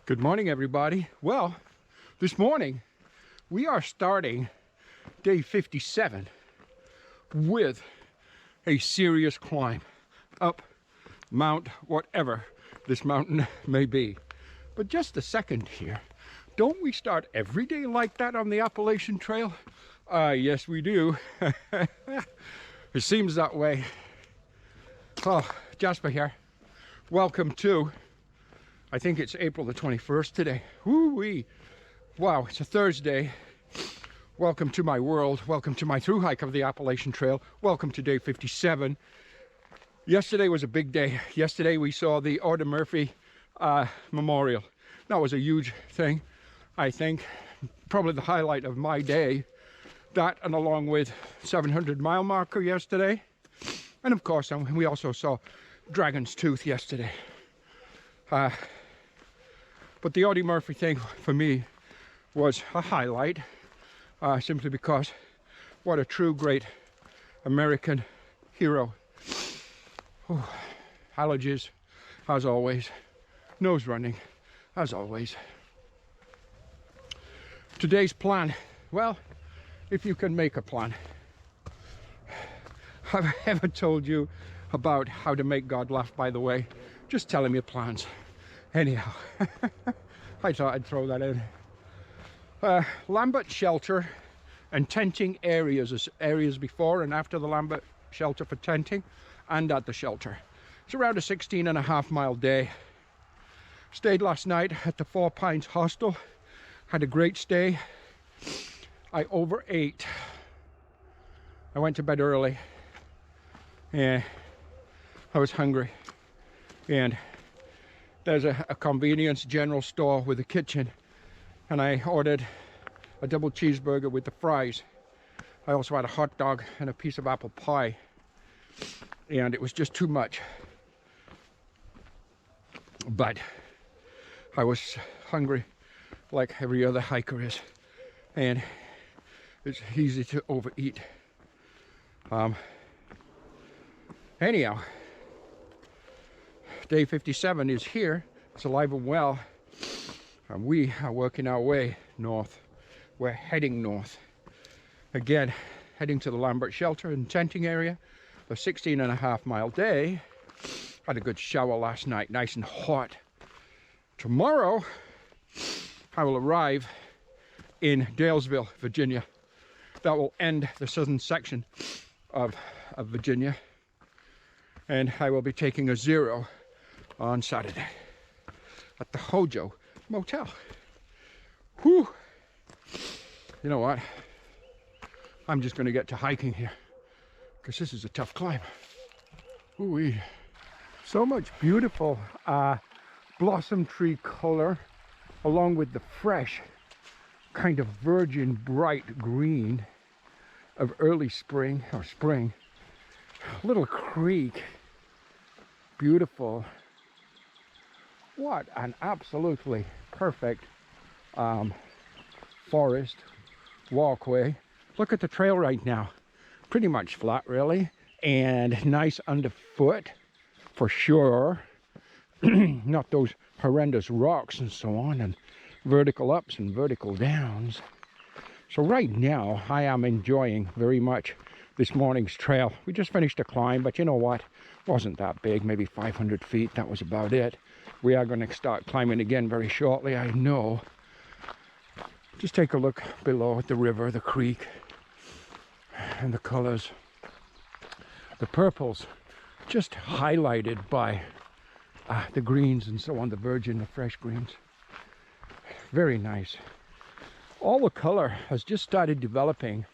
Good morning, everybody. Well, this morning we are starting day 57 with a serious climb up Mount whatever this mountain may be. But just a second here. Don't we start every day like that on the Appalachian Trail? Yes, we do. It seems that way. Oh, Jasper here. Welcome to, I think it's April the 21st today. Woo-wee. Wow, it's a Thursday. Welcome to my world. Welcome to my through hike of the Appalachian Trail. Welcome to day 57. Yesterday was a big day. Yesterday we saw the Order Murphy Memorial. That was a huge thing. I think probably the highlight of my day. That, and along with 700-mile marker yesterday. And of course, we also saw Dragon's Tooth yesterday. But the Audie Murphy thing for me was a highlight, simply because what a true great American hero. Ooh, allergies, as always. Nose running, as always. Today's plan, well, if you can make a plan. Have I ever told you about how to make God laugh, by the way? Just telling me plans. Anyhow, I thought I'd throw that in. Lambert shelter and tenting areas, areas before and after the Lambert shelter for tenting and at the shelter. It's around a 16.5-mile day. Stayed last night at the Four Pines Hostel. Had a great stay. I overate. I went to bed early. Yeah, I was hungry. And there's a convenience general store with a kitchen, and I ordered a double cheeseburger with the fries. I also had a hot dog and a piece of apple pie, and it was just too much. But I was hungry like every other hiker is, and it's easy to overeat. Anyhow, day 57 is here. It's alive and well, and we are working our way north. We're heading north again, heading to the Lambert shelter and tenting area. The 16.5-mile day. Had a good shower last night, nice and hot. Tomorrow I will arrive in Dalesville, Virginia. That will end the southern section of Virginia, and I will be taking a zero on Saturday at the Hojo Motel. Whew. You know what? I'm just going to get to hiking here because this is a tough climb. Ooh-wee. So much beautiful blossom tree color, along with the fresh kind of virgin bright green of early spring or spring. Little creek. Beautiful. What an absolutely perfect forest walkway. Look at the trail right now. Pretty much flat, really, and nice underfoot for sure. Not those horrendous rocks and so on, and vertical ups and vertical downs. So right now I am enjoying very much this morning's trail. We just finished a climb, but you know what? Wasn't that big, maybe 500 feet. That was about it. We are going to start climbing again very shortly, I know. Just take a look below at the river, the creek, and the colors. The purples just highlighted by the greens and so on, the virgin, the fresh greens. Very nice. All the color has just started developing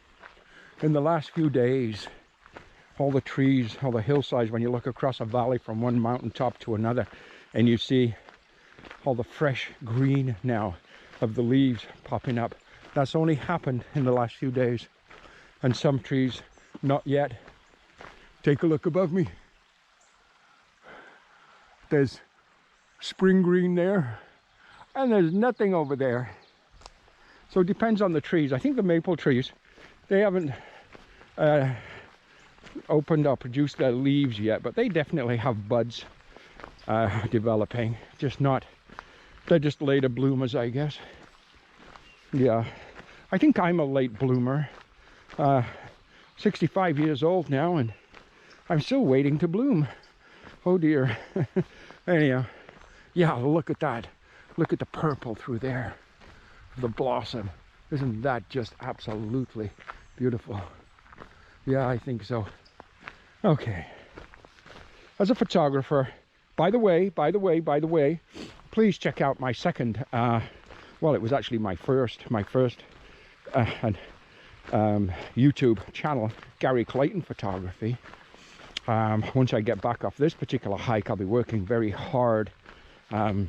in the last few days. All the trees, all the hillsides, when you look across a valley from one mountaintop to another, and you see all the fresh green now of the leaves popping up. That's only happened in the last few days. And some trees not yet. Take a look above me. There's spring green there, and there's nothing over there. So it depends on the trees. I think the maple trees, they haven't opened or produced their leaves yet, but they definitely have buds developing, just not They're just later bloomers, I guess. Yeah, I think I'm a late bloomer. 65 years old now, and I'm still waiting to bloom. Oh dear. Anyhow, yeah, look at that. Look at the purple through there, the blossom. Isn't that just absolutely beautiful? Yeah, I think so. Okay. As a photographer, by the way, please check out my second, well, it was actually my first YouTube channel, Gary Clayton Photography. Once I get back off this particular hike, I'll be working very hard on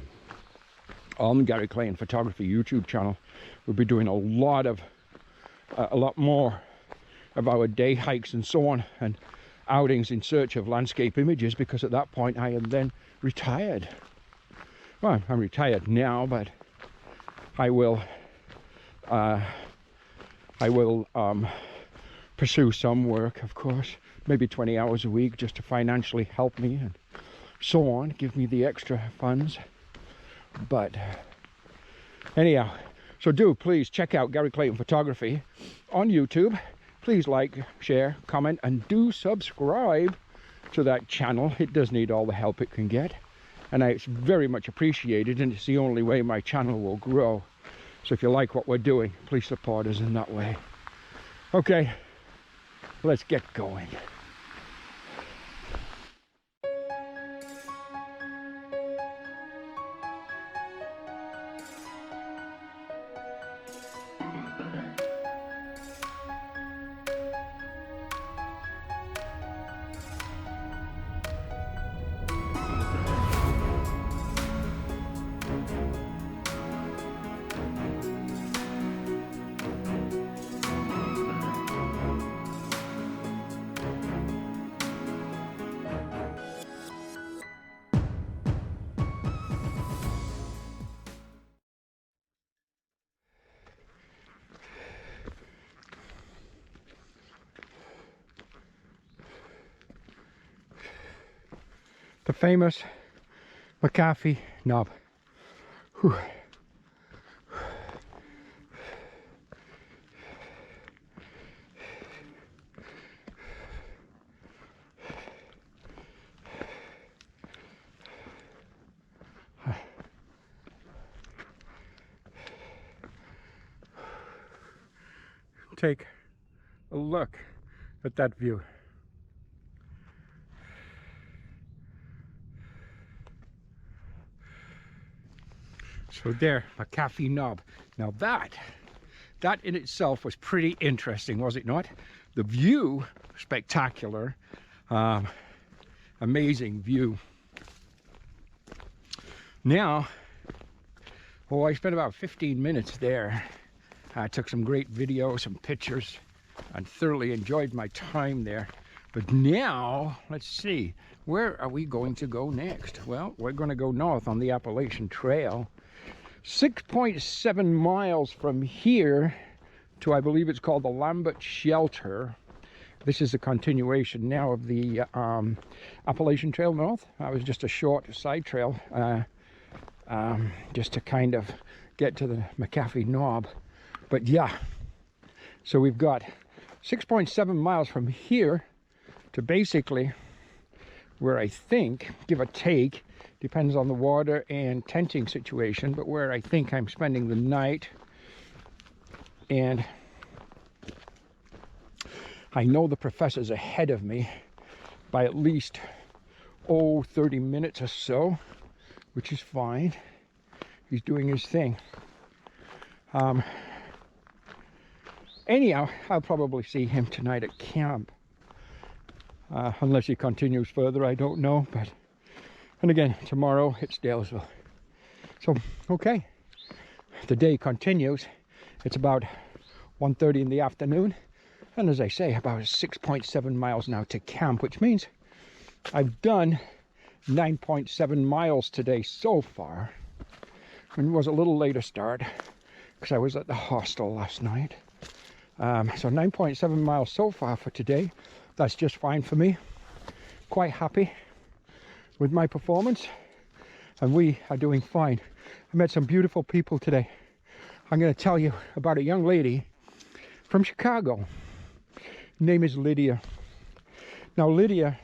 Gary Clayton Photography YouTube channel. We'll be doing a lot more of our day hikes and so on, and outings in search of landscape images, because at that point I am then retired. Well, I'm retired now, but I will pursue some work, of course, maybe 20 hours a week, just to financially help me and so on, give me the extra funds. But anyhow, so do please check out Gary Clayton Photography on YouTube. Please like, share, comment, and do subscribe to that channel. It does need all the help it can get, and it's very much appreciated, and it's the only way my channel will grow. So if you like what we're doing, please support us in that way. Okay, let's get going. The famous McAfee knob. Whew. Take a look at that view. So there, McAfee knob. Now that in itself was pretty interesting, was it not? The view, spectacular, amazing view. Now, I spent about 15 minutes there. I took some great videos, some pictures, and thoroughly enjoyed my time there. But now, let's see, where are we going to go next? Well, we're going to go north on the Appalachian Trail. 6.7 miles from here to, I believe it's called the Lambert Shelter. This is a continuation now of the Appalachian Trail North. That was just a short side trail, just to kind of get to the McAfee knob. But yeah, so we've got 6.7 miles from here to basically where I think, give or take, depends on the water and tenting situation, but where I think I'm spending the night. And I know the professor's ahead of me by at least 30 minutes or so, which is fine. He's doing his thing. Anyhow, I'll probably see him tonight at camp, unless he continues further, I don't know. But and again, tomorrow it's Dalesville. So okay, the day continues. It's about 1:30 in the afternoon, and as I say, about 6.7 miles now to camp, which means I've done 9.7 miles today so far. And it was a little later start because I was at the hostel last night. So 9.7 miles so far for today. That's just fine for me. Quite happy with my performance, and we are doing fine. I met some beautiful people today. I'm going to tell you about a young lady from Chicago. Her name is Lydia. Now Lydia,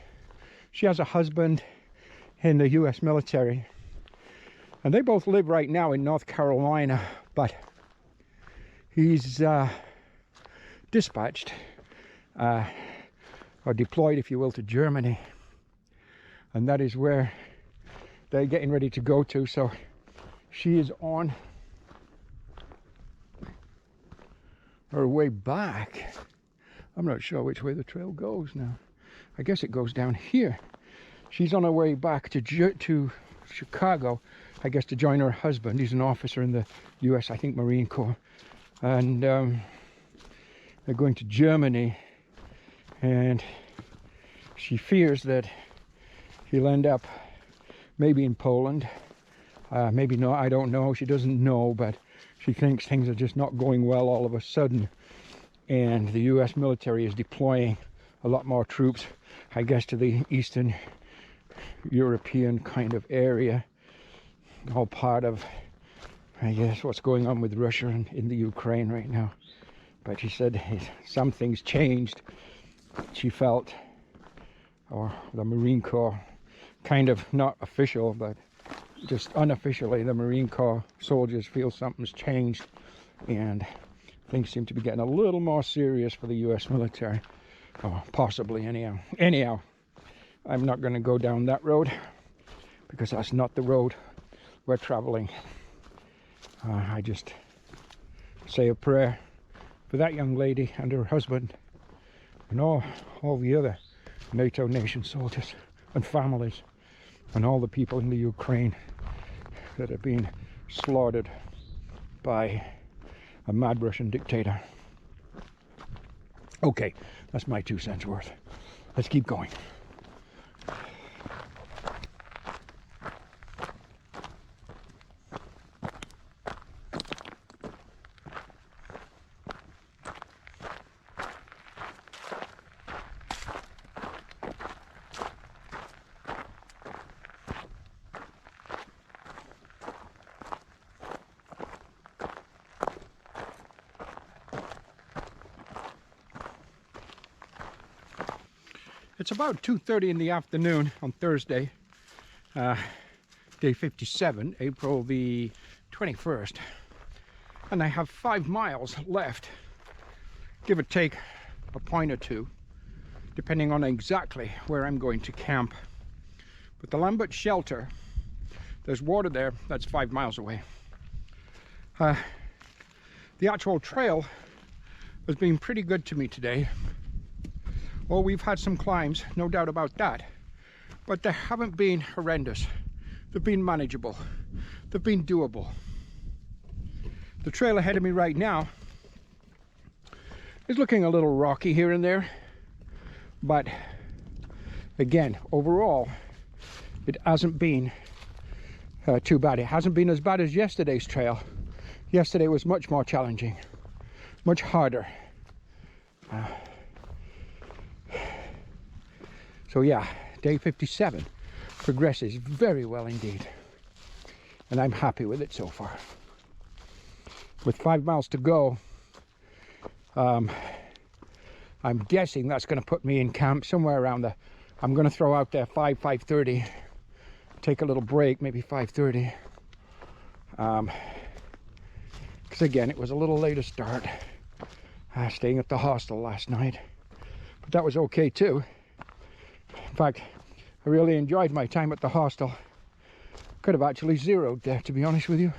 she has a husband in the U.S. military. And they both live right now in North Carolina, but he's dispatched, or deployed, if you will, to Germany. And that is where they're getting ready to go to. So she is on her way back. I'm not sure which way the trail goes now. I guess it goes down here. She's on her way back to Chicago, I guess, to join her husband. He's an officer in the U.S., I think, Marine Corps. And they're going to Germany. And she fears that he'll end up maybe in Poland. Maybe not, I don't know. She doesn't know, but she thinks things are just not going well all of a sudden. And the U.S. military is deploying a lot more troops, I guess, to the Eastern European kind of area. All part of, I guess, what's going on with Russia and in the Ukraine right now. But she said some things changed. She felt, or the Marine Corps, kind of not official, but just unofficially, the Marine Corps soldiers feel something's changed, and things seem to be getting a little more serious for the U.S. military, or possibly anyhow. Anyhow, I'm not going to go down that road, because that's not the road we're traveling. I just say a prayer for that young lady and her husband, and all the other NATO nation soldiers and families, and all the people in the Ukraine that are being slaughtered by a mad Russian dictator. Okay, that's my 2 cents worth. Let's keep going. It's about 2:30 in the afternoon on Thursday, day 57, April the 21st. And I have 5 miles left, give or take a point or two, depending on exactly where I'm going to camp. But the Lambert shelter, there's water there, that's 5 miles away. The actual trail has been pretty good to me today. Well, we've had some climbs, no doubt about that, but they haven't been horrendous. They've been manageable. They've been doable. The trail ahead of me right now is looking a little rocky here and there, but again, overall, it hasn't been too bad. It hasn't been as bad as yesterday's trail. Yesterday was much more challenging, much harder. So yeah, day 57 progresses very well indeed, and I'm happy with it so far. With 5 miles to go, I'm guessing that's going to put me in camp somewhere around I'm going to throw out there 5:30, take a little break, maybe 5:30. Because again, it was a little later start, staying at the hostel last night, but that was okay too. In fact, I really enjoyed my time at the hostel. Could have actually zeroed there, to be honest with you.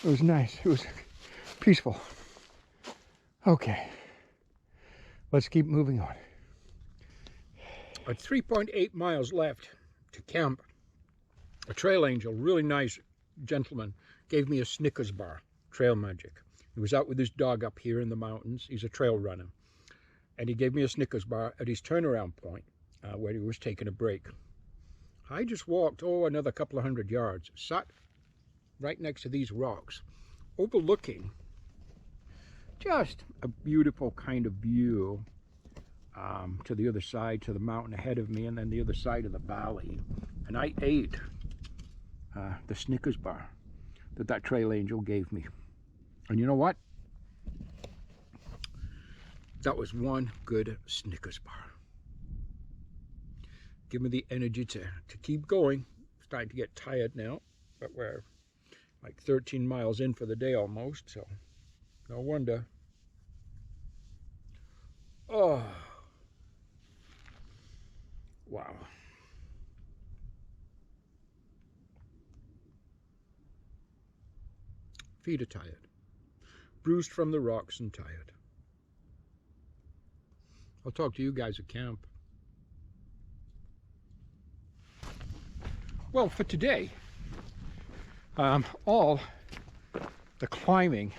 It was nice. It was peaceful. Okay, let's keep moving on. At 3.8 miles left to camp, a trail angel, really nice gentleman, gave me a Snickers bar, Trail Magic. He was out with his dog up here in the mountains. He's a trail runner. And he gave me a Snickers bar at his turnaround point, where he was taking a break. I just walked, another couple of 100 yards, sat right next to these rocks, overlooking just a beautiful kind of view to the other side, to the mountain ahead of me, and then the other side of the valley. And I ate the Snickers bar. that trail angel gave me. And you know what? That was one good Snickers bar. Give me the energy to keep going. Starting to get tired now, but we're like 13 miles in for the day almost, so no wonder. Oh, wow. Feet are tired. Bruised from the rocks and tired. I'll talk to you guys at camp. Well, for today, all the climbing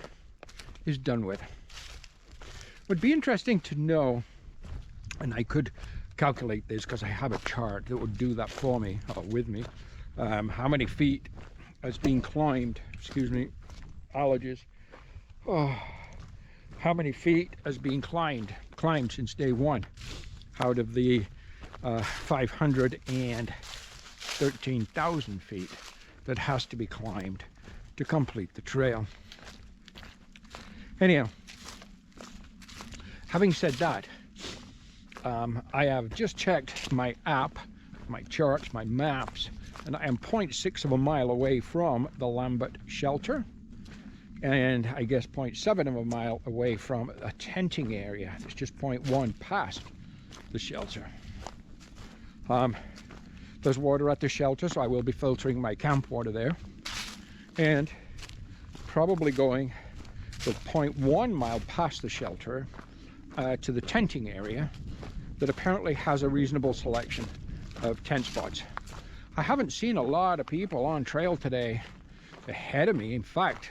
is done with. Would be interesting to know, and I could calculate this because I have a chart that would do that for me, or with me, how many feet has been climbed, excuse me, allergies. Oh, how many feet has been climbed since day one out of the 513,000 feet that has to be climbed to complete the trail. Anyhow, having said that, I have just checked my app, my charts, my maps, and I am 0.6 of a mile away from the Lambert shelter, and I guess 0.7 of a mile away from a tenting area. It's just 0.1 past the shelter. There's water at the shelter, so I will be filtering my camp water there, and probably going with 0.1 mile past the shelter to the tenting area that apparently has a reasonable selection of tent spots. I haven't seen a lot of people on trail today ahead of me. In fact,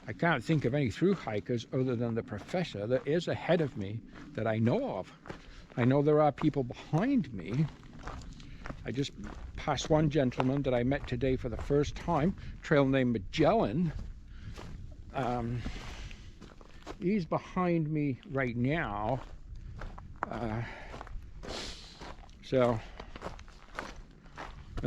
I can't think of any through hikers other than the professor that is ahead of me that I know of. I know there are people behind me. I just passed one gentleman that I met today for the first time, trail named Magellan. He's behind me right now. And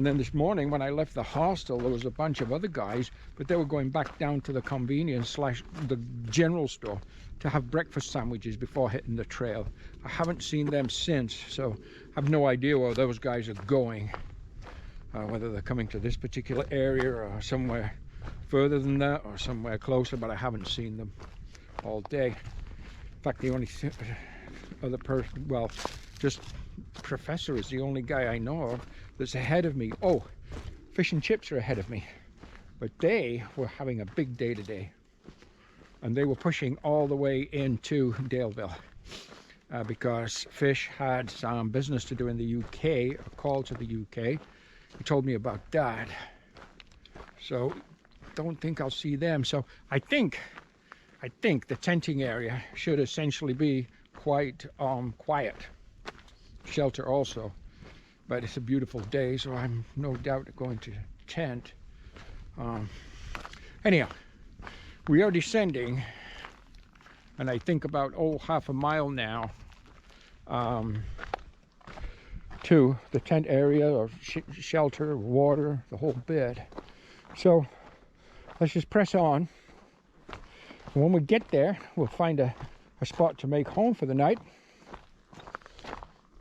then this morning when I left the hostel, there was a bunch of other guys, but they were going back down to the convenience / the general store to have breakfast sandwiches before hitting the trail. I haven't seen them since, so I have no idea where those guys are going. Whether they're coming to this particular area or somewhere further than that or somewhere closer, but I haven't seen them all day. In fact, the only other person, well, just professor is the only guy I know of that's ahead of me. Oh, Fish and Chips are ahead of me, but they were having a big day today, and they were pushing all the way into Daleville because Fish had some business to do in the UK, a call to the UK. He told me about that, so don't think I'll see them. So I think the tenting area should essentially be quite quiet. Shelter also, but it's a beautiful day, so I'm no doubt going to tent. Anyhow, we are descending, and I think about half a mile now to the tent area or shelter, water, the whole bit. So let's just press on. When we get there, we'll find a spot to make home for the night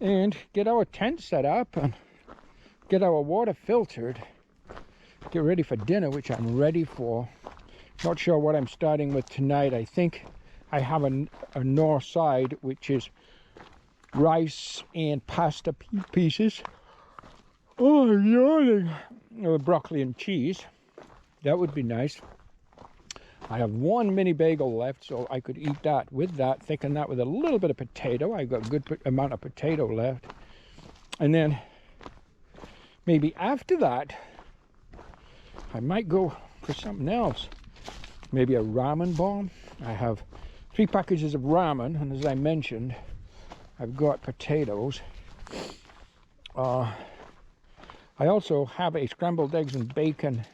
and get our tent set up and get our water filtered, get ready for dinner, which I'm ready for. Not sure what I'm starting with tonight. I think I have a north side, which is rice and pasta pieces. Oh, I'm yawning. Broccoli and cheese. That would be nice. I have one mini bagel left, so I could eat that with that, thicken that with a little bit of potato. I've got a good amount of potato left. And then maybe after that, I might go for something else. Maybe a ramen bomb. I have 3 packages of ramen, and as I mentioned, I've got potatoes. I also have a scrambled eggs and bacon,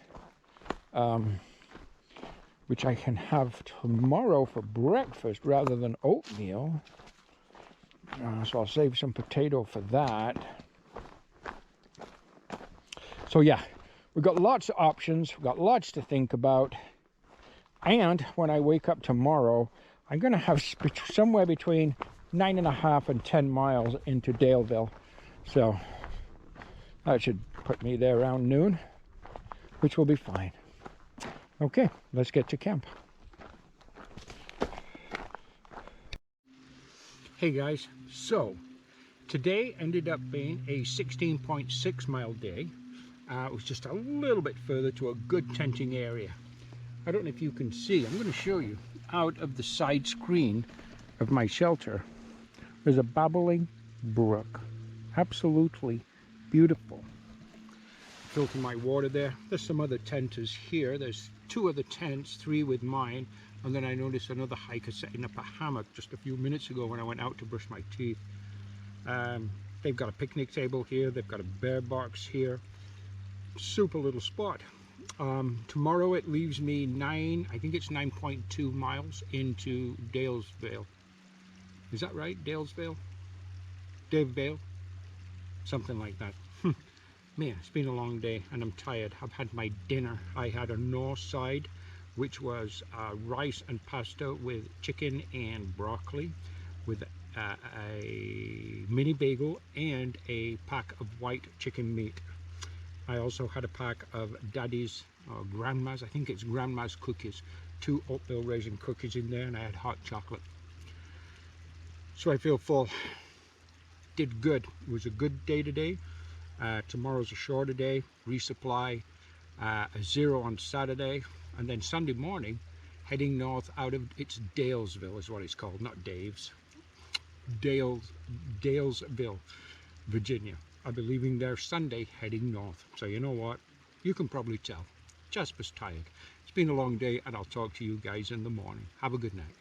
which I can have tomorrow for breakfast rather than oatmeal. So I'll save some potato for that. So yeah, we've got lots of options. We've got lots to think about. And when I wake up tomorrow, I'm going to have somewhere between 9.5 and 10 miles into Daleville. So that should put me there around noon, which will be fine. Okay, let's get to camp. Hey guys, so today ended up being a 16.6 mile day. It was just a little bit further to a good tenting area. I don't know if you can see, I'm going to show you out of the side screen of my shelter. There's a babbling brook. Absolutely beautiful. Filter my water there. There's some other tenters here. There's 2 other tents, 3 with mine. And then I noticed another hiker setting up a hammock just a few minutes ago when I went out to brush my teeth. They've got a picnic table here. They've got a bear box here. Super little spot. Tomorrow it leaves me I think it's 9.2 miles into Dalesville. Is that right? Dalesville? Davevale? Something like that. Man, it's been a long day and I'm tired. I've had my dinner. I had a north side, which was rice and pasta with chicken and broccoli, with a mini bagel and a pack of white chicken meat. I also had a pack of Daddy's or Grandma's, I think it's Grandma's cookies, 2 oatmeal raisin cookies in there, and I had hot chocolate. So I feel full. Did good. It was a good day today. Tomorrow's a shorter day, resupply, a 0 on Saturday, and then Sunday morning heading north out of, it's Dalesville is what it's called, not Dave's. Dalesville, Virginia. I'll be leaving there Sunday, heading north. So you know what? You can probably tell. Jasper's tired. It's been a long day, and I'll talk to you guys in the morning. Have a good night.